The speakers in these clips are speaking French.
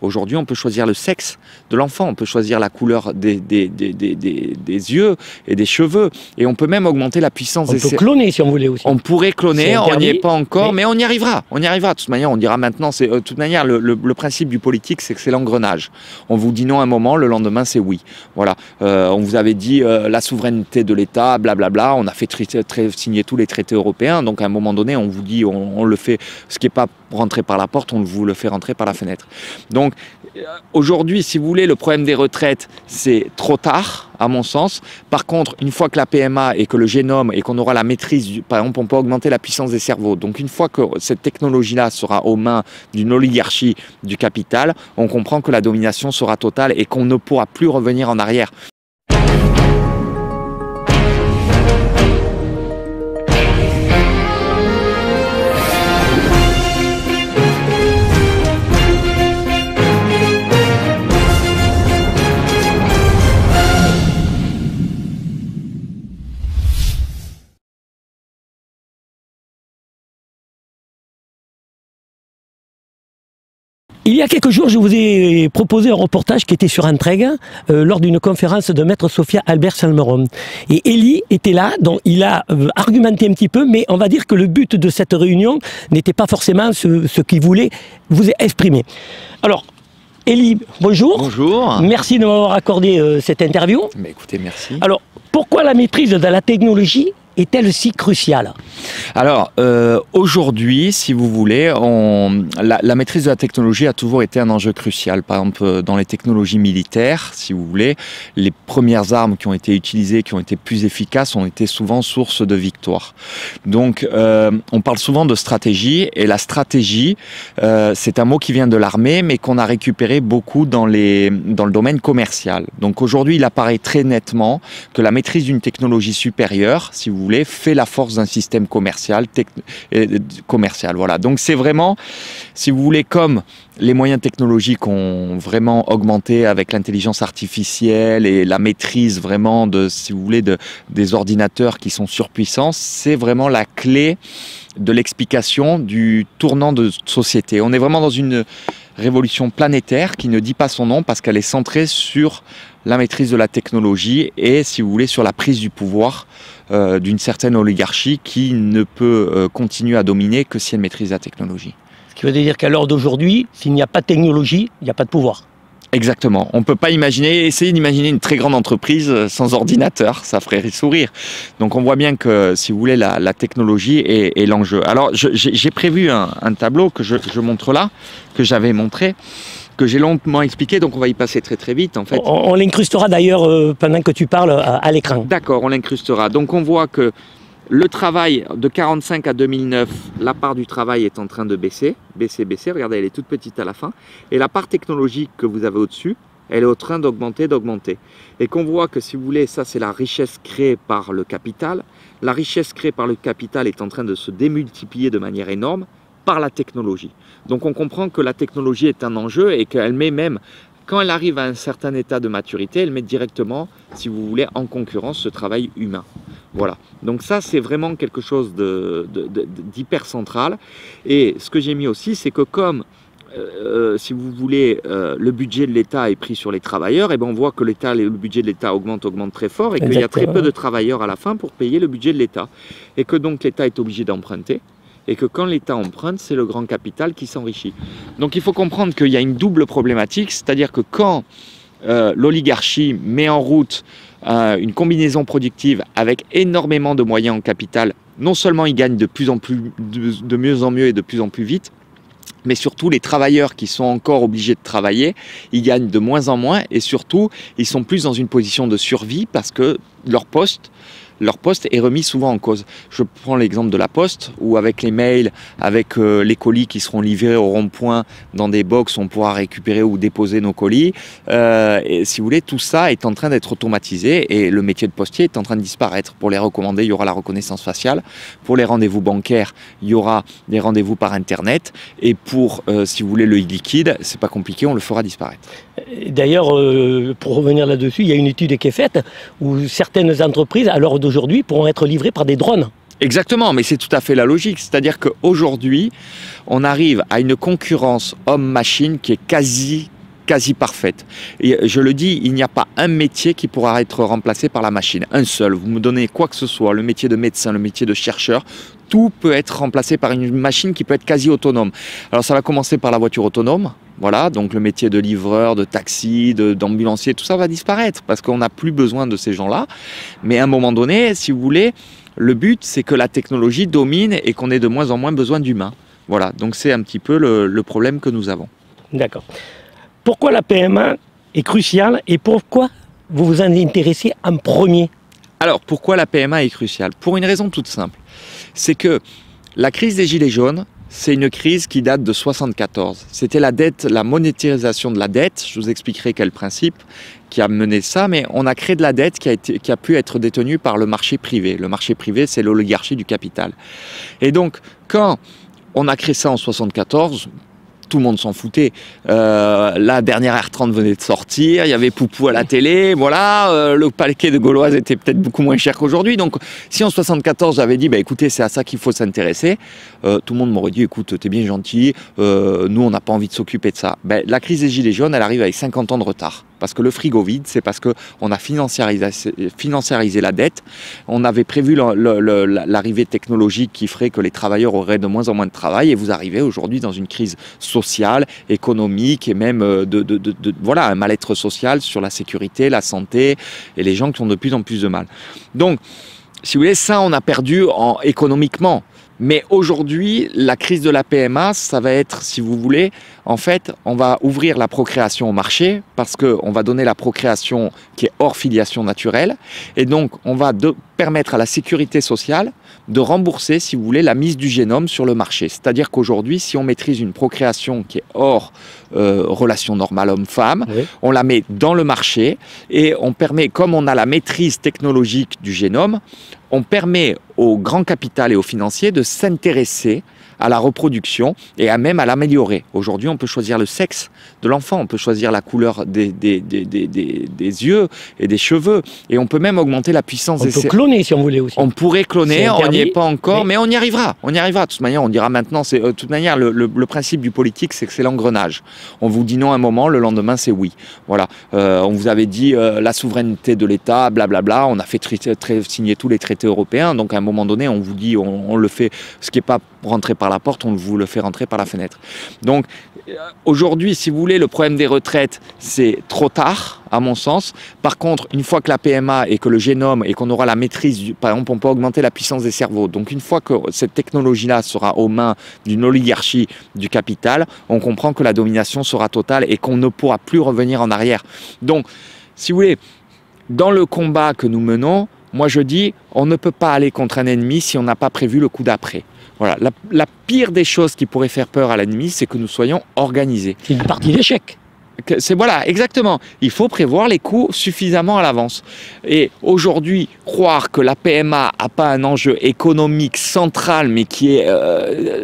Aujourd'hui, on peut choisir le sexe de l'enfant, on peut choisir la couleur des yeux et des cheveux, et on peut même augmenter la puissance. On peut cloner si on voulait aussi. On pourrait cloner, on n'y est pas encore, mais on y arrivera. On y arrivera. De toute manière, on dira maintenant, de toute manière, le principe du politique, c'est que c'est l'engrenage. On vous dit non un moment, le lendemain, c'est oui. Voilà. On vous avait dit la souveraineté de l'État, blablabla. On a fait signer tous les traités européens. Donc, à un moment donné, on vous dit, on le fait. Ce qui n'est pas rentré par la porte, on vous le fait rentrer par la fenêtre. Donc, aujourd'hui, si vous voulez, le problème des retraites, c'est trop tard, à mon sens. Par contre, une fois que la PMA et que le génome et qu'on aura la maîtrise, par exemple, on peut augmenter la puissance des cerveaux. Donc, une fois que cette technologie-là sera aux mains d'une oligarchie du capital, on comprend que la domination sera totale et qu'on ne pourra plus revenir en arrière. Il y a quelques jours, je vous ai proposé un reportage qui était sur Entregue lors d'une conférence de Maître Sophia Albert-Salmeron. Et Elie était là, donc il a argumenté un petit peu, mais on va dire que le but de cette réunion n'était pas forcément ce qu'il voulait vous exprimer. Alors, Elie, bonjour. Bonjour. Merci de m'avoir accordé cette interview. Mais écoutez, merci. Alors, pourquoi la maîtrise de la technologie est-elle si cruciale? Alors, aujourd'hui, si vous voulez, la maîtrise de la technologie a toujours été un enjeu crucial. Par exemple, dans les technologies militaires, si vous voulez, les premières armes qui ont été utilisées, qui ont été plus efficaces, ont été souvent source de victoire. Donc, on parle souvent de stratégie, et la stratégie, c'est un mot qui vient de l'armée, mais qu'on a récupéré beaucoup dans le domaine commercial. Donc, aujourd'hui, il apparaît très nettement que la maîtrise d'une technologie supérieure, si vous voulez, fait la force d'un système commercial. Voilà. Donc c'est vraiment, si vous voulez, comme les moyens technologiques ont vraiment augmenté avec l'intelligence artificielle et la maîtrise vraiment si vous voulez, des ordinateurs qui sont surpuissants, c'est vraiment la clé de l'explication du tournant de société. On est vraiment dans une révolution planétaire qui ne dit pas son nom parce qu'elle est centrée sur la maîtrise de la technologie et, si vous voulez, sur la prise du pouvoir d'une certaine oligarchie qui ne peut continuer à dominer que si elle maîtrise la technologie. Ce qui veut dire qu'à l'heure d'aujourd'hui, s'il n'y a pas de technologie, il n'y a pas de pouvoir. Exactement. On ne peut pas essayer d'imaginer une très grande entreprise sans ordinateur, ça ferait sourire. Donc on voit bien que, si vous voulez, la technologie est l'enjeu. Alors j'ai prévu un tableau que je montre là, que j'avais montré, que j'ai longuement expliqué, donc on va y passer très très vite en fait. On l'incrustera d'ailleurs pendant que tu parles à l'écran. D'accord, on l'incrustera. Donc on voit que le travail de 1945 à 2009, la part du travail est en train de baisser, regardez, elle est toute petite à la fin, et la part technologique que vous avez au-dessus, elle est en train d'augmenter. Et qu'on voit que, si vous voulez, ça c'est la richesse créée par le capital. La richesse créée par le capital est en train de se démultiplier de manière énorme par la technologie. Donc on comprend que la technologie est un enjeu et qu'elle met même, quand elle arrive à un certain état de maturité, elle met directement, si vous voulez, en concurrence ce travail humain. Voilà. Donc ça, c'est vraiment quelque chose d'hyper central. Et ce que j'ai mis aussi, c'est que comme, si vous voulez, le budget de l'État est pris sur les travailleurs, et bien on voit que le budget de l'État augmente très fort et qu'il y a très peu de travailleurs à la fin pour payer le budget de l'État. Et que donc l'État est obligé d'emprunter. Et que quand l'État emprunte, c'est le grand capital qui s'enrichit. Donc il faut comprendre qu'il y a une double problématique, c'est-à-dire que quand l'oligarchie met en route une combinaison productive avec énormément de moyens en capital, non seulement ils gagnent de mieux en mieux et de plus en plus vite, mais surtout les travailleurs qui sont encore obligés de travailler, ils gagnent de moins en moins et surtout ils sont plus dans une position de survie parce que leur poste est remis souvent en cause. Je prends l'exemple de la Poste, où avec les mails, avec les colis qui seront livrés au rond-point dans des box, on pourra récupérer ou déposer nos colis. Et si vous voulez, tout ça est en train d'être automatisé et le métier de postier est en train de disparaître. Pour les recommander, il y aura la reconnaissance faciale. Pour les rendez-vous bancaires, il y aura des rendez-vous par Internet. Et pour, si vous voulez, le e-liquide, c'est pas compliqué, on le fera disparaître. D'ailleurs, pour revenir là-dessus, il y a une étude qui est faite où certaines entreprises, à l'heure d'aujourd'hui, pourront être livrées par des drones. Exactement, mais c'est tout à fait la logique. C'est-à-dire qu'aujourd'hui, on arrive à une concurrence homme-machine qui est quasi parfaite. Et je le dis, il n'y a pas un métier qui pourra être remplacé par la machine. Un seul. Vous me donnez quoi que ce soit, le métier de médecin, le métier de chercheur, tout peut être remplacé par une machine qui peut être quasi autonome. Alors ça va commencer par la voiture autonome. Voilà, donc le métier de livreur, de taxi, d'ambulancier, tout ça va disparaître parce qu'on n'a plus besoin de ces gens-là. Mais à un moment donné, si vous voulez, le but, c'est que la technologie domine et qu'on ait de moins en moins besoin d'humains. Voilà, donc c'est un petit peu le problème que nous avons. D'accord. Pourquoi la PMA est cruciale et pourquoi vous vous en intéressez en premier? Alors, pourquoi la PMA est cruciale? Pour une raison toute simple. C'est que la crise des Gilets jaunes, c'est une crise qui date de 1974. C'était la dette, la monétarisation de la dette. Je vous expliquerai quel principe qui a mené ça, mais on a créé de la dette qui a pu être détenue par le marché privé. Le marché privé, c'est l'oligarchie du capital. Et donc, quand on a créé ça en 1974, tout le monde s'en foutait. La dernière R30 venait de sortir, il y avait Poupou à la télé, voilà, le paquet de Gauloise était peut-être beaucoup moins cher qu'aujourd'hui. Donc, si en 74 j'avais dit, bah, écoutez, c'est à ça qu'il faut s'intéresser, tout le monde m'aurait dit, écoute, t'es bien gentil, nous on n'a pas envie de s'occuper de ça. Ben, la crise des Gilets jaunes, elle arrive avec 50 ans de retard. Parce que le frigo vide, c'est parce qu'on a financiarisé la dette. On avait prévu l'arrivée technologique qui ferait que les travailleurs auraient de moins en moins de travail. Et vous arrivez aujourd'hui dans une crise sociale, économique et même voilà, un mal-être social sur la sécurité, la santé et les gens qui ont de plus en plus de mal. Donc, si vous voulez, ça, on a perdu économiquement. Mais aujourd'hui, la crise de la PMA, ça va être, si vous voulez, en fait, on va ouvrir la procréation au marché parce qu'on va donner la procréation qui est hors filiation naturelle. Et donc, on va permettre à la sécurité sociale de rembourser, si vous voulez, la mise du génome sur le marché. C'est-à-dire qu'aujourd'hui, si on maîtrise une procréation qui est hors relation normale homme-femme, oui, on la met dans le marché et on permet, comme on a la maîtrise technologique du génome, on permet au grand capital et aux financiers de s'intéresser à la reproduction et même à l'améliorer. Aujourd'hui, on peut choisir le sexe de l'enfant, on peut choisir la couleur des yeux et des cheveux, et on peut même augmenter la puissance des... On peut cloner si on voulait aussi. On pourrait cloner, on n'y est pas encore, mais on y arrivera. On y arrivera. De toute manière, on dira maintenant, de toute manière, le principe du politique, c'est que c'est l'engrenage. On vous dit non un moment, le lendemain, c'est oui. Voilà. On vous avait dit la souveraineté de l'État, blablabla. On a fait signer tous les traités européens. Donc, à un moment donné, on vous dit, on le fait, ce qui n'est pas rentré par la porte, on vous le fait rentrer par la fenêtre. Donc, aujourd'hui, si vous voulez, le problème des retraites, c'est trop tard, à mon sens. Par contre, une fois que la PMA et que le génome et qu'on aura la maîtrise, par exemple, on peut augmenter la puissance des cerveaux. Donc, une fois que cette technologie-là sera aux mains d'une oligarchie du capital, on comprend que la domination sera totale et qu'on ne pourra plus revenir en arrière. Donc, si vous voulez, dans le combat que nous menons, moi je dis, on ne peut pas aller contre un ennemi si on n'a pas prévu le coup d'après. Voilà, la pire des choses qui pourrait faire peur à l'ennemi, c'est que nous soyons organisés. C'est une partie d'échec. Voilà, exactement. Il faut prévoir les coûts suffisamment à l'avance. Et aujourd'hui, croire que la PMA n'a pas un enjeu économique central, mais qui est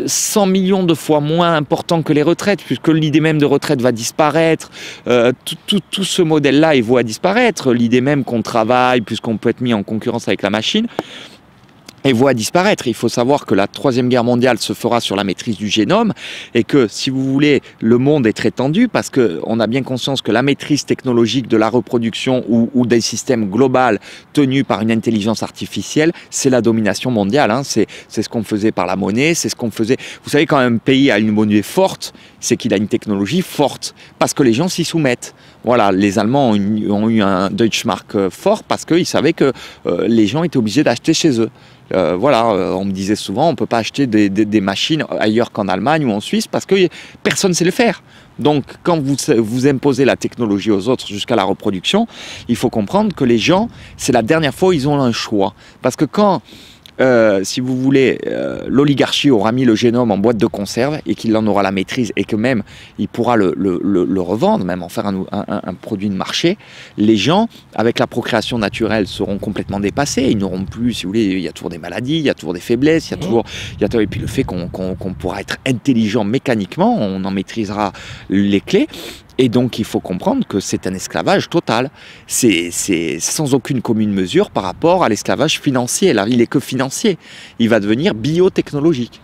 100 millions de fois moins important que les retraites, puisque l'idée même de retraite va disparaître, tout ce modèle-là, il va disparaître. L'idée même qu'on travaille, puisqu'on peut être mis en concurrence avec la machine, et voit disparaître. Il faut savoir que la Troisième Guerre mondiale se fera sur la maîtrise du génome et que, si vous voulez, le monde est très tendu parce qu'on a bien conscience que la maîtrise technologique de la reproduction ou des systèmes globaux tenus par une intelligence artificielle, c'est la domination mondiale. Hein. C'est ce qu'on faisait par la monnaie, c'est ce qu'on faisait... Vous savez, quand un pays a une monnaie forte, c'est qu'il a une technologie forte parce que les gens s'y soumettent. Voilà, les Allemands ont eu un Deutschmark fort parce qu'ils savaient que les gens étaient obligés d'acheter chez eux. Voilà, on me disait souvent, on ne peut pas acheter des machines ailleurs qu'en Allemagne ou en Suisse parce que personne ne sait le faire. Donc, quand vous imposez la technologie aux autres jusqu'à la reproduction, il faut comprendre que les gens, c'est la dernière fois où ils ont un choix. Parce que quand... si vous voulez, l'oligarchie aura mis le génome en boîte de conserve et qu'il en aura la maîtrise et que même il pourra le revendre, même en faire un produit de marché, les gens, avec la procréation naturelle, seront complètement dépassés. Ils n'auront plus, si vous voulez, il y a toujours des maladies, il y a toujours des faiblesses, il y a toujours, et puis le fait qu'on pourra être intelligent mécaniquement, on en maîtrisera les clés. Et donc, il faut comprendre que c'est un esclavage total. C'est sans aucune commune mesure par rapport à l'esclavage financier. Là, il n'est que financier. Il va devenir biotechnologique.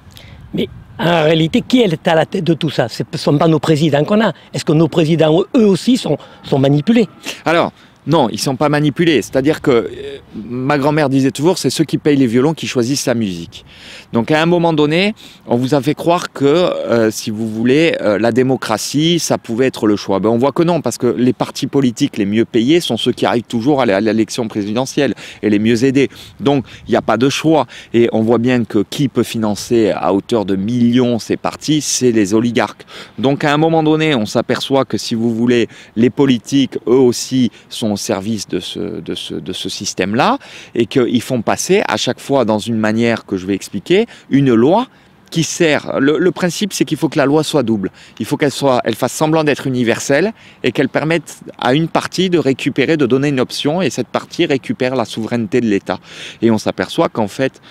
Mais En réalité, qui est à la tête de tout ça? Ce ne sont pas nos présidents qu'on a. Est-ce que nos présidents, eux aussi, sont manipulés? Alors, non, ils ne sont pas manipulés. C'est-à-dire que ma grand-mère disait toujours, c'est ceux qui payent les violons qui choisissent la musique. Donc à un moment donné, on vous a fait croire que, si vous voulez, la démocratie, ça pouvait être le choix. Ben, on voit que non, parce que les partis politiques les mieux payés sont ceux qui arrivent toujours à l'élection présidentielle et les mieux aidés. Donc il n'y a pas de choix. Et on voit bien que qui peut financer à hauteur de millions ces partis, c'est les oligarques. Donc à un moment donné, on s'aperçoit que si vous voulez, les politiques, eux aussi, sont au service de ce système-là et qu'ils font passer à chaque fois dans une manière que je vais expliquer, une loi qui sert. Le principe, c'est qu'il faut que la loi soit double. Il faut qu'elle fasse semblant d'être universelle et qu'elle permette à une partie de récupérer, de donner une option et cette partie récupère la souveraineté de l'État. Et on s'aperçoit qu'en fait,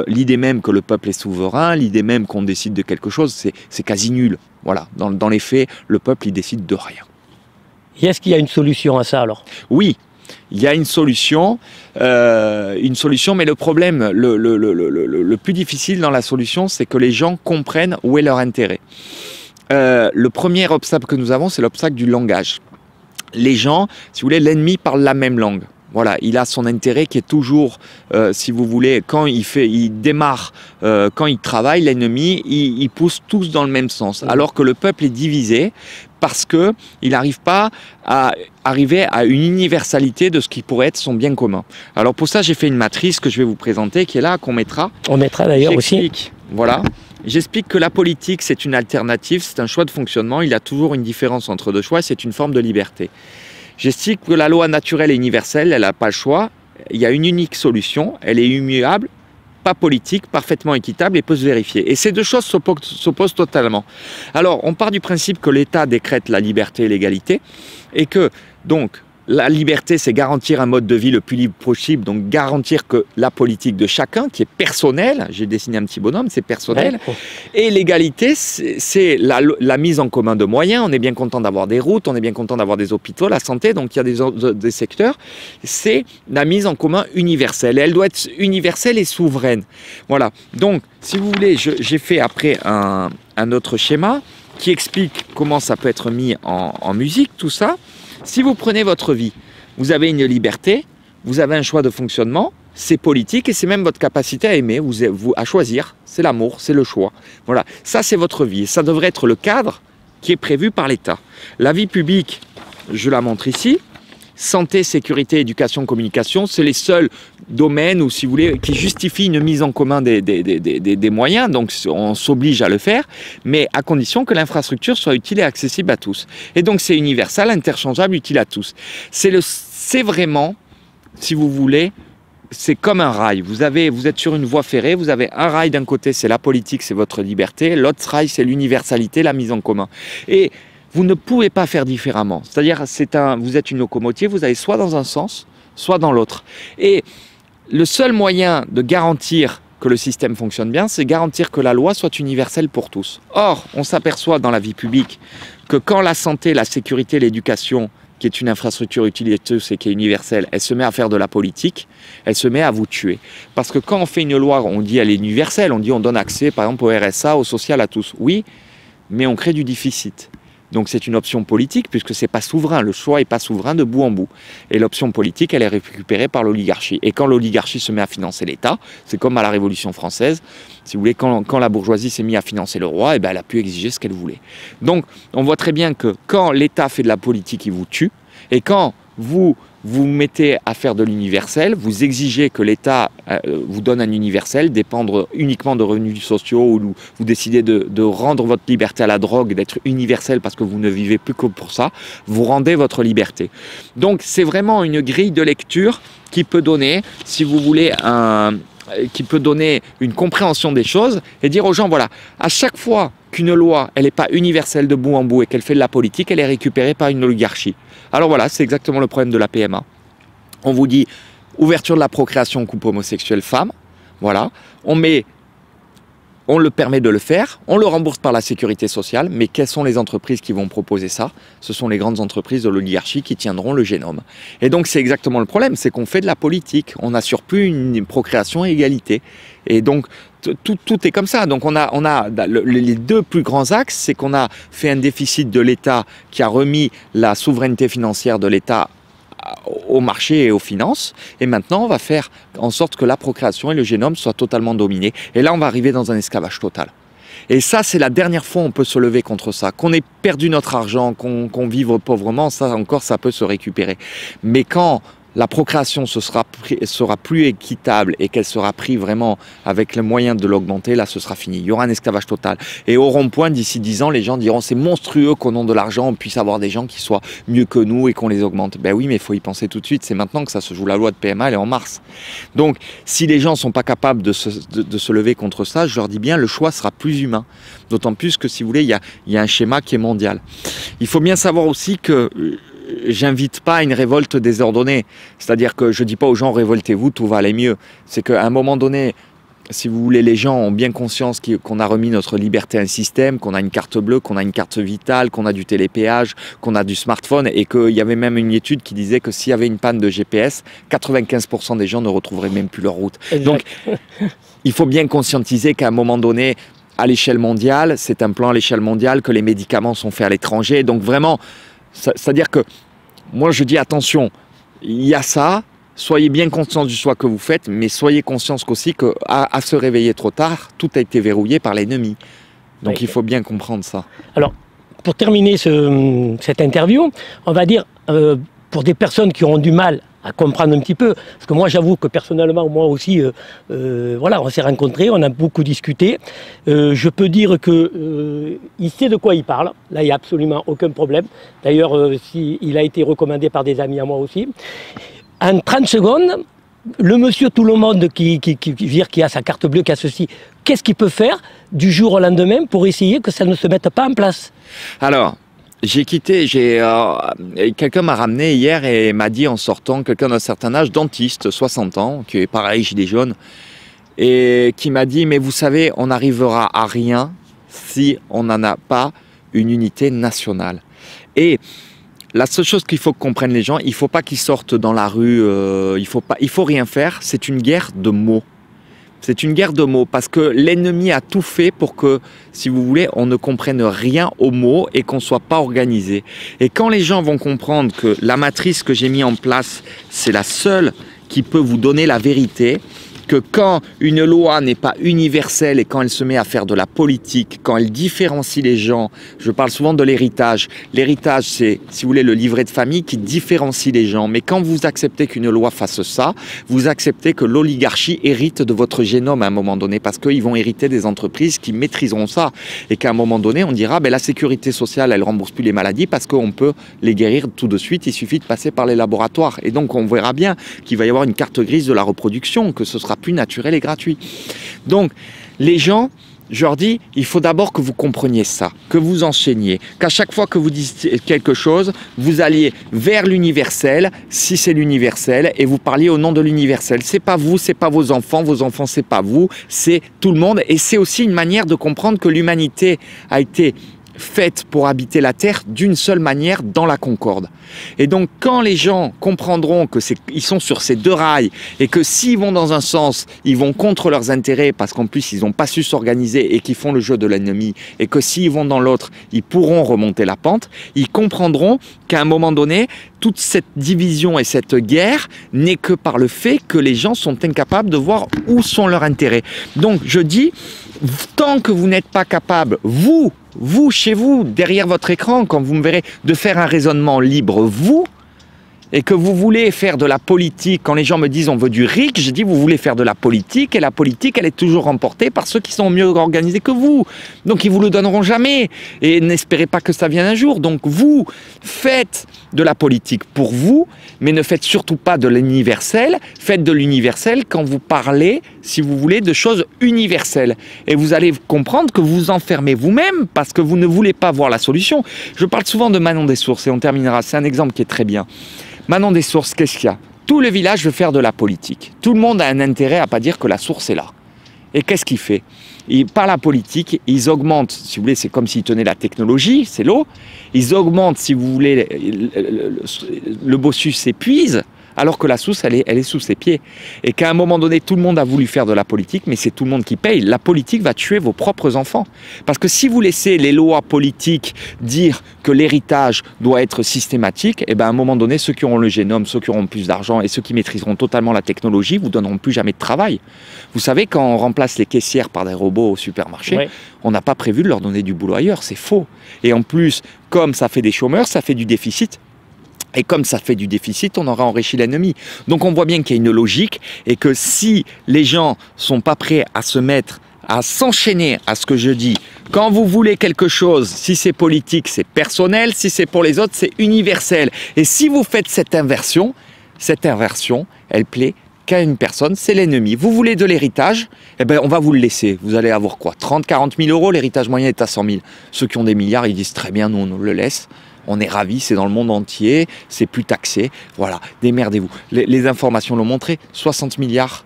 l'idée même que le peuple est souverain, l'idée même qu'on décide de quelque chose, c'est quasi nul. Voilà. Dans les faits, le peuple, il décide de rien. Et est-ce qu'il y a une solution à ça alors? Oui, il y a une solution, mais le problème, le plus difficile dans la solution, c'est que les gens comprennent où est leur intérêt. Le premier obstacle que nous avons, c'est l'obstacle du langage. Les gens, si vous voulez, l'ennemi parle la même langue. Voilà, il a son intérêt qui est toujours, si vous voulez, quand il démarre, quand il travaille, l'ennemi, il pousse tous dans le même sens. Alors que le peuple est divisé parce qu'il n'arrive pas à arriver à une universalité de ce qui pourrait être son bien commun. Alors pour ça, j'ai fait une matrice que je vais vous présenter, qui est là, qu'on mettra. On mettra d'ailleurs aussi. Voilà. J'explique que la politique, c'est une alternative, c'est un choix de fonctionnement. Il y a toujours une différence entre deux choix, c'est une forme de liberté. J'estime que la loi naturelle est universelle, elle n'a pas le choix. Il y a une unique solution, elle est immuable, pas politique, parfaitement équitable et peut se vérifier. Et ces deux choses s'opposent totalement. Alors, on part du principe que l'État décrète la liberté et l'égalité et que, donc, la liberté, c'est garantir un mode de vie le plus libre possible, donc garantir que la politique de chacun, qui est personnelle, j'ai dessiné un petit bonhomme, c'est personnel, ouais. Et l'égalité, c'est la mise en commun de moyens, on est bien content d'avoir des routes, on est bien content d'avoir des hôpitaux, la santé, donc il y a des secteurs, c'est la mise en commun universelle, et elle doit être universelle et souveraine. Voilà, donc si vous voulez, j'ai fait après un autre schéma qui explique comment ça peut être mis en musique, tout ça. Si vous prenez votre vie, vous avez une liberté, vous avez un choix de fonctionnement, c'est politique et c'est même votre capacité à aimer, à choisir, c'est l'amour, c'est le choix. Voilà, ça c'est votre vie et ça devrait être le cadre qui est prévu par l'État. La vie publique, je la montre ici, santé, sécurité, éducation, communication, c'est les seuls domaines où, si vous voulez, qui justifient une mise en commun des moyens, donc on s'oblige à le faire, mais à condition que l'infrastructure soit utile et accessible à tous. Et donc c'est universel, interchangeable, utile à tous. C'est vraiment, si vous voulez, c'est comme un rail. Vous êtes sur une voie ferrée, vous avez un rail d'un côté, c'est la politique, c'est votre liberté, l'autre rail, c'est l'universalité, la mise en commun. Et vous ne pouvez pas faire différemment. C'est-à-dire, vous êtes une locomotive, vous allez soit dans un sens, soit dans l'autre. Et le seul moyen de garantir que le système fonctionne bien, c'est garantir que la loi soit universelle pour tous. Or, on s'aperçoit dans la vie publique que quand la santé, la sécurité, l'éducation, qui est une infrastructure utiliseuse et qui est universelle, elle se met à faire de la politique, elle se met à vous tuer. Parce que quand on fait une loi, on dit elle est universelle, on dit on donne accès par exemple au RSA, au social à tous. Oui, mais on crée du déficit. Donc c'est une option politique puisque c'est pas souverain, le choix est pas souverain de bout en bout. Et l'option politique, elle est récupérée par l'oligarchie. Et quand l'oligarchie se met à financer l'État, c'est comme à la Révolution française, si vous voulez, quand la bourgeoisie s'est mise à financer le roi, et ben elle a pu exiger ce qu'elle voulait. Donc on voit très bien que quand l'État fait de la politique, il vous tue. Et quand vous mettez à faire de l'universel, vous exigez que l'État vous donne un universel, dépendre uniquement de revenus sociaux, ou vous décidez de rendre votre liberté à la drogue, d'être universel parce que vous ne vivez plus que pour ça, vous rendez votre liberté. Donc c'est vraiment une grille de lecture qui peut donner, si vous voulez, qui peut donner une compréhension des choses et dire aux gens, voilà, à chaque fois qu'une loi, elle n'est pas universelle de bout en bout et qu'elle fait de la politique, elle est récupérée par une oligarchie. Alors voilà, c'est exactement le problème de la PMA. On vous dit ouverture de la procréation couple homosexuel femme, voilà. On met on le permet de le faire, on le rembourse par la sécurité sociale, mais quelles sont les entreprises qui vont proposer ça? Ce sont les grandes entreprises de l'oligarchie qui tiendront le génome. Et donc c'est exactement le problème, c'est qu'on fait de la politique, on n'assure plus une procréation et égalité. Et donc tout est comme ça. Donc on a les deux plus grands axes, c'est qu'on a fait un déficit de l'État qui a remis la souveraineté financière de l'État au marché et aux finances, et maintenant on va faire en sorte que la procréation et le génome soient totalement dominés, et là on va arriver dans un esclavage total. Et ça, c'est la dernière fois où on peut se lever contre ça. Qu'on ait perdu notre argent, qu'on vive pauvrement, ça encore, ça peut se récupérer. Mais quand la procréation sera plus équitable et qu'elle sera prise vraiment avec les moyens de l'augmenter, là ce sera fini. Il y aura un esclavage total. Et au rond-point, d'ici 10 ans, les gens diront c'est monstrueux qu'au nom de l'argent, on puisse avoir des gens qui soient mieux que nous et qu'on les augmente. Ben oui, mais il faut y penser tout de suite. C'est maintenant que ça se joue. La loi de PMA, elle est en mars. Donc, si les gens ne sont pas capables de se lever contre ça, je leur dis bien, le choix sera plus humain. D'autant plus que, si vous voulez, il y a un schéma qui est mondial. Il faut bien savoir aussi que j'invite pas à une révolte désordonnée. C'est-à-dire que je dis pas aux gens révoltez-vous, tout va aller mieux. C'est qu'à un moment donné, si vous voulez, les gens ont bien conscience qu'on a remis notre liberté à un système, qu'on a une carte bleue, qu'on a une carte vitale, qu'on a du télépéage, qu'on a du smartphone, et qu'il y avait même une étude qui disait que s'il y avait une panne de GPS, 95% des gens ne retrouveraient même plus leur route. Exact. Donc, il faut bien conscientiser qu'à un moment donné, à l'échelle mondiale, c'est un plan à l'échelle mondiale, que les médicaments sont faits à l'étranger. Donc vraiment, c'est-à-dire que moi je dis attention, il y a ça, soyez bien conscients du choix que vous faites, mais soyez conscients aussi qu'à se réveiller trop tard, tout a été verrouillé par l'ennemi. Donc il faut bien comprendre ça. Alors, pour terminer cette interview, on va dire, pour des personnes qui auront du mal à comprendre un petit peu, parce que moi j'avoue que personnellement, moi aussi, voilà, on s'est rencontrés, on a beaucoup discuté. Je peux dire que il sait de quoi il parle, là il n'y a absolument aucun problème. D'ailleurs, il a été recommandé par des amis à moi aussi. En 30 secondes, le monsieur tout le monde qui a sa carte bleue, qui a ceci, qu'est-ce qu'il peut faire du jour au lendemain pour essayer que ça ne se mette pas en place? Alors, quelqu'un m'a ramené hier et m'a dit en sortant, quelqu'un d'un certain âge, dentiste, 60 ans, qui est pareil, gilet jaune, et qui m'a dit, mais vous savez, on n'arrivera à rien si on n'en a pas une unité nationale. Et la seule chose qu'il faut que comprennent les gens, il ne faut pas qu'ils sortent dans la rue, il faut rien faire, c'est une guerre de mots. C'est une guerre de mots parce que l'ennemi a tout fait pour que, si vous voulez, on ne comprenne rien aux mots et qu'on ne soit pas organisé. Et quand les gens vont comprendre que la matrice que j'ai mise en place, c'est la seule qui peut vous donner la vérité, que quand une loi n'est pas universelle et quand elle se met à faire de la politique, quand elle différencie les gens, je parle souvent de l'héritage. L'héritage, c'est, si vous voulez, le livret de famille qui différencie les gens. Mais quand vous acceptez qu'une loi fasse ça, vous acceptez que l'oligarchie hérite de votre génome à un moment donné, parce qu'ils vont hériter des entreprises qui maîtriseront ça. Et qu'à un moment donné, on dira, ben, la sécurité sociale, elle rembourse plus les maladies parce qu'on peut les guérir tout de suite, il suffit de passer par les laboratoires. Et donc, on verra bien qu'il va y avoir une carte grise de la reproduction, que ce sera plus naturel et gratuit. Donc, les gens, je leur dis, il faut d'abord que vous compreniez ça, que vous enseigniez, qu'à chaque fois que vous dites quelque chose, vous alliez vers l'universel, si c'est l'universel, et vous parliez au nom de l'universel. C'est pas vous, c'est pas vos enfants c'est pas vous, c'est tout le monde. Et c'est aussi une manière de comprendre que l'humanité a été faite pour habiter la Terre d'une seule manière, dans la concorde. Et donc quand les gens comprendront qu'ils sont sur ces deux rails et que s'ils vont dans un sens, ils vont contre leurs intérêts parce qu'en plus ils n'ont pas su s'organiser et qu'ils font le jeu de l'ennemi, et que s'ils vont dans l'autre, ils pourront remonter la pente, ils comprendront qu'à un moment donné, toute cette division et cette guerre n'est que par le fait que les gens sont incapables de voir où sont leurs intérêts. Donc je dis, tant que vous n'êtes pas capable, vous, chez vous, derrière votre écran, quand vous me verrez, de faire un raisonnement libre, vous, et que vous voulez faire de la politique, quand les gens me disent on veut du RIC, je dis vous voulez faire de la politique, et la politique elle est toujours remportée par ceux qui sont mieux organisés que vous. Donc ils vous le donneront jamais, et n'espérez pas que ça vienne un jour. Donc vous faites de la politique pour vous, mais ne faites surtout pas de l'universel. Faites de l'universel quand vous parlez, si vous voulez, de choses universelles. Et vous allez comprendre que vous vous enfermez vous-même parce que vous ne voulez pas voir la solution. Je parle souvent de Manon des Sources et on terminera. C'est un exemple qui est très bien. Manon des Sources, qu'est-ce qu'il y a? Tout le village veut faire de la politique. Tout le monde a un intérêt à ne pas dire que la source est là. Et qu'est-ce qu'il fait? Par la politique, ils augmentent, si vous voulez, c'est comme s'ils tenaient la technologie, c'est l'eau. Ils augmentent, si vous voulez, le bossus s'épuise, alors que la source, elle est sous ses pieds. Et qu'à un moment donné, tout le monde a voulu faire de la politique, mais c'est tout le monde qui paye. La politique va tuer vos propres enfants. Parce que si vous laissez les lois politiques dire que l'héritage doit être systématique, et ben à un moment donné, ceux qui auront le génome, ceux qui auront plus d'argent et ceux qui maîtriseront totalement la technologie, vous donneront plus jamais de travail. Vous savez, quand on remplace les caissières par des robots au supermarché, Ouais. on n'a pas prévu de leur donner du boulot ailleurs, c'est faux. Et en plus, comme ça fait des chômeurs, ça fait du déficit. Et comme ça fait du déficit, on aura enrichi l'ennemi. Donc on voit bien qu'il y a une logique et que si les gens sont pas prêts à se mettre, à s'enchaîner à ce que je dis, quand vous voulez quelque chose, si c'est politique, c'est personnel, si c'est pour les autres, c'est universel. Et si vous faites cette inversion, elle plaît qu'à une personne, c'est l'ennemi. Vous voulez de l'héritage, eh ben on va vous le laisser. Vous allez avoir quoi? 30, 40 000 euros, l'héritage moyen est à 100 000. Ceux qui ont des milliards, ils disent très bien, nous on le laisse. On est ravis, c'est dans le monde entier, c'est plus taxé. Voilà, démerdez-vous. Les informations l'ont montré, 60 milliards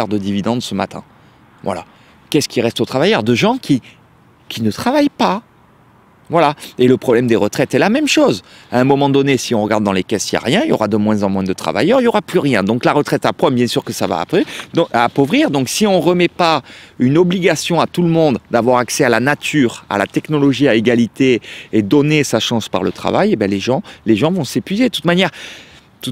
de dividendes ce matin. Voilà. Qu'est-ce qui reste aux travailleurs? De gens qui ne travaillent pas. Voilà. Et le problème des retraites est la même chose. À un moment donné, si on regarde dans les caisses, il n'y a rien, il y aura de moins en moins de travailleurs, il n'y aura plus rien. Donc la retraite à poids, bien sûr que ça va appauvrir. Donc si on ne remet pas une obligation à tout le monde d'avoir accès à la nature, à la technologie à égalité et donner sa chance par le travail, eh bien les gens vont s'épuiser. De toute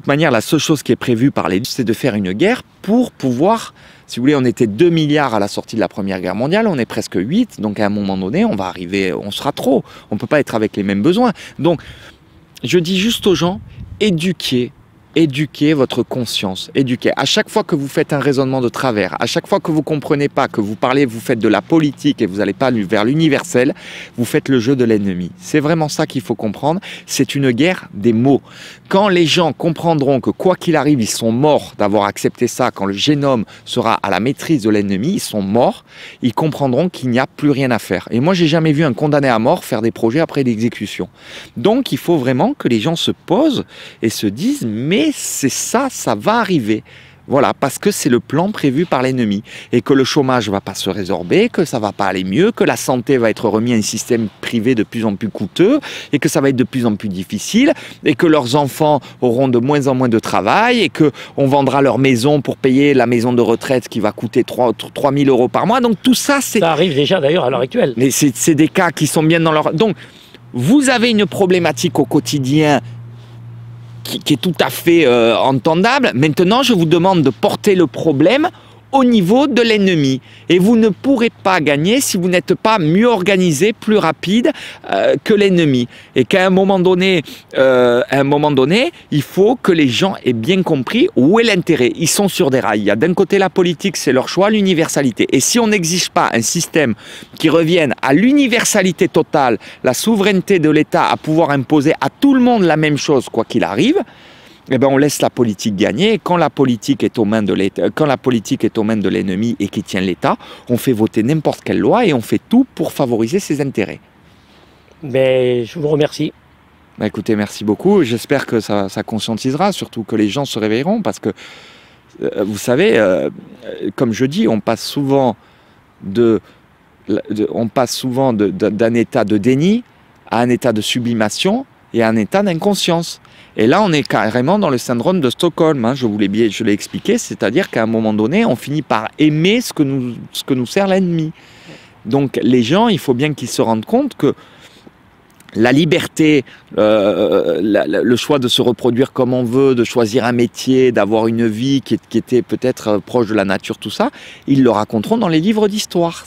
manière, la seule chose qui est prévue par les c'est de faire une guerre pour pouvoir... Si vous voulez, on était 2 milliards à la sortie de la Première Guerre mondiale, on est presque 8, donc à un moment donné, on va arriver, on sera trop. On ne peut pas être avec les mêmes besoins. Donc, je dis juste aux gens, éduquez votre conscience, éduquez. À chaque fois que vous faites un raisonnement de travers, à chaque fois que vous ne comprenez pas, que vous parlez, vous faites de la politique et vous n'allez pas vers l'universel, vous faites le jeu de l'ennemi. C'est vraiment ça qu'il faut comprendre. C'est une guerre des mots. Quand les gens comprendront que quoi qu'il arrive, ils sont morts d'avoir accepté ça, quand le génome sera à la maîtrise de l'ennemi, ils sont morts, ils comprendront qu'il n'y a plus rien à faire. Et moi, j'ai jamais vu un condamné à mort faire des projets après l'exécution. Donc, il faut vraiment que les gens se posent et se disent, mais c'est ça, ça va arriver. Voilà, parce que c'est le plan prévu par l'ennemi. Et que le chômage ne va pas se résorber, que ça ne va pas aller mieux, que la santé va être remise à un système privé de plus en plus coûteux, et que ça va être de plus en plus difficile, et que leurs enfants auront de moins en moins de travail, et qu'on vendra leur maison pour payer la maison de retraite qui va coûter 3 000 euros par mois. Donc tout ça, c'est... Ça arrive déjà d'ailleurs à l'heure actuelle. Mais c'est des cas qui sont bien dans leur... Donc, vous avez une problématique au quotidien qui est tout à fait entendable. Maintenant, je vous demande de porter le problème au niveau de l'ennemi. Et vous ne pourrez pas gagner si vous n'êtes pas mieux organisé, plus rapide que l'ennemi. Et qu'à un moment donné, il faut que les gens aient bien compris où est l'intérêt. Ils sont sur des rails. Il y a d'un côté la politique, c'est leur choix, l'universalité. Et si on n'exige pas un système qui revienne à l'universalité totale, la souveraineté de l'État à pouvoir imposer à tout le monde la même chose, quoi qu'il arrive, eh ben on laisse la politique gagner. Et quand la politique est aux mains de l'État, quand la politique est aux mains de l'ennemi et qui tient l'État, on fait voter n'importe quelle loi et on fait tout pour favoriser ses intérêts. Mais je vous remercie. Bah écoutez, merci beaucoup. J'espère que ça conscientisera, surtout que les gens se réveilleront, parce que vous savez, comme je dis, on passe souvent d'un état de déni à un état de sublimation et à un état d'inconscience. Et là, on est carrément dans le syndrome de Stockholm, hein, je l'ai expliqué, c'est-à-dire qu'à un moment donné, on finit par aimer ce que nous sert l'ennemi. Donc les gens, il faut bien qu'ils se rendent compte que la liberté, le choix de se reproduire comme on veut, de choisir un métier, d'avoir une vie qui était peut-être proche de la nature, tout ça, ils le raconteront dans les livres d'histoire.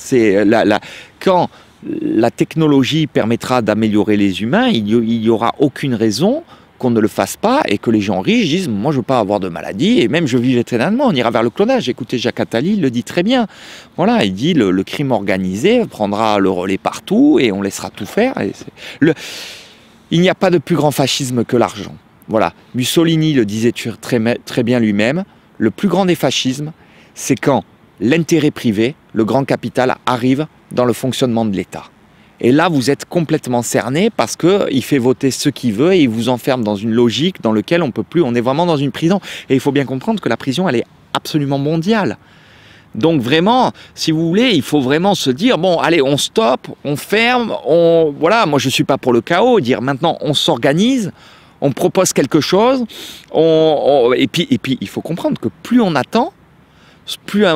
Quand la technologie permettra d'améliorer les humains, il n'y aura aucune raison qu'on ne le fasse pas et que les gens riches disent « moi je veux pas avoir de maladie et même je vis vétérinairement, on ira vers le clonage ». Écoutez, Jacques Attali il le dit très bien. Voilà, il dit le crime organisé prendra le relais partout et on laissera tout faire. Il n'y a pas de plus grand fascisme que l'argent. Voilà, Mussolini le disait très bien lui-même, le plus grand des fascismes, c'est quand l'intérêt privé, le grand capital arrive dans le fonctionnement de l'État. Et là, vous êtes complètement cerné parce qu'il fait voter ce qu'il veut et il vous enferme dans une logique dans laquelle on peut plus. On est vraiment dans une prison. Et il faut bien comprendre que la prison, elle est absolument mondiale. Donc vraiment, si vous voulez, il faut vraiment se dire, bon, allez, on stoppe, on ferme, voilà, moi je ne suis pas pour le chaos, dire maintenant on s'organise, on propose quelque chose, et puis il faut comprendre que plus on attend, plus à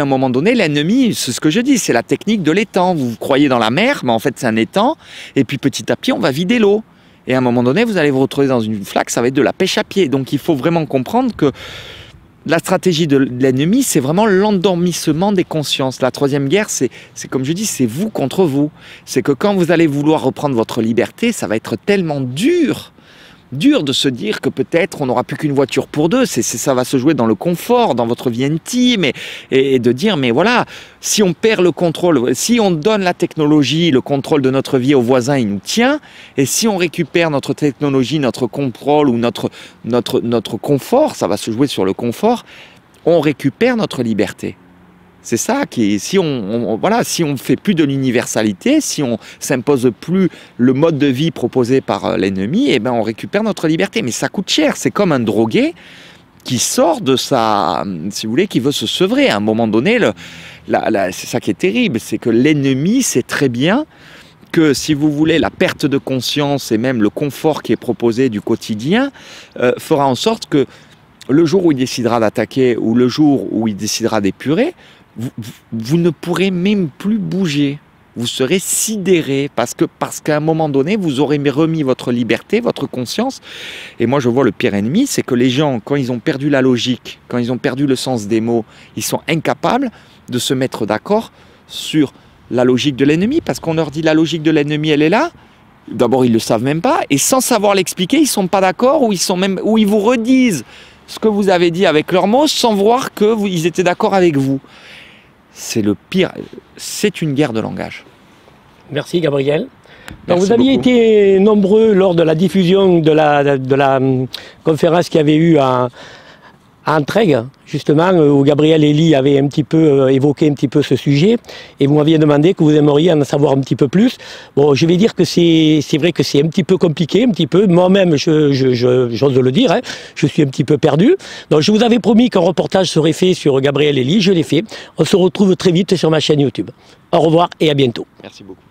un moment donné, l'ennemi, c'est ce que je dis, c'est la technique de l'étang. Vous croyez dans la mer, mais en fait c'est un étang, et puis petit à petit on va vider l'eau. Et à un moment donné, vous allez vous retrouver dans une flaque, ça va être de la pêche à pied. Donc il faut vraiment comprendre que la stratégie de l'ennemi, c'est vraiment l'endormissement des consciences. La troisième guerre, c'est comme je dis, c'est vous contre vous. C'est que quand vous allez vouloir reprendre votre liberté, ça va être tellement dur de se dire que peut-être on n'aura plus qu'une voiture pour deux. Ça va se jouer dans le confort, dans votre vie intime, et de dire, mais voilà, si on perd le contrôle, si on donne la technologie, le contrôle de notre vie au voisin, il nous tient, et si on récupère notre technologie, notre contrôle ou notre confort, ça va se jouer sur le confort, on récupère notre liberté. C'est ça qui, si on fait plus de l'universalité, si on s'impose plus le mode de vie proposé par l'ennemi, eh ben on récupère notre liberté. Mais ça coûte cher. C'est comme un drogué qui sort de sa, si vous voulez, qui veut se sevrer. À un moment donné, c'est ça qui est terrible, c'est que l'ennemi sait très bien que, si vous voulez, la perte de conscience et même le confort qui est proposé du quotidien fera en sorte que le jour où il décidera d'attaquer ou le jour où il décidera d'épurer, vous ne pourrez même plus bouger. Vous serez sidéré parce qu'à un moment donné, vous aurez remis votre liberté, votre conscience. Et moi, je vois le pire ennemi, c'est que les gens, quand ils ont perdu la logique, quand ils ont perdu le sens des mots, ils sont incapables de se mettre d'accord sur la logique de l'ennemi, parce qu'on leur dit la logique de l'ennemi, elle est là. D'abord, ils ne le savent même pas, et sans savoir l'expliquer, ils ne sont pas d'accord, ou ils vous redisent ce que vous avez dit avec leurs mots, sans voir qu'ils étaient d'accord avec vous. C'est le pire, c'est une guerre de langage. Merci Gabriel. Donc Merci vous aviez beaucoup. été nombreux lors de la diffusion de la conférence qu'il y avait eu à Entraigues, justement, où Gabriel Elie avait un petit peu évoqué un petit peu ce sujet, et vous m'aviez demandé que vous aimeriez en savoir un petit peu plus. Bon, je vais dire que c'est vrai que c'est un petit peu compliqué, un petit peu. Moi-même, j'ose le dire, hein, je suis un petit peu perdu. Donc je vous avais promis qu'un reportage serait fait sur Gabriel Elie, je l'ai fait. On se retrouve très vite sur ma chaîne YouTube. Au revoir et à bientôt. Merci beaucoup.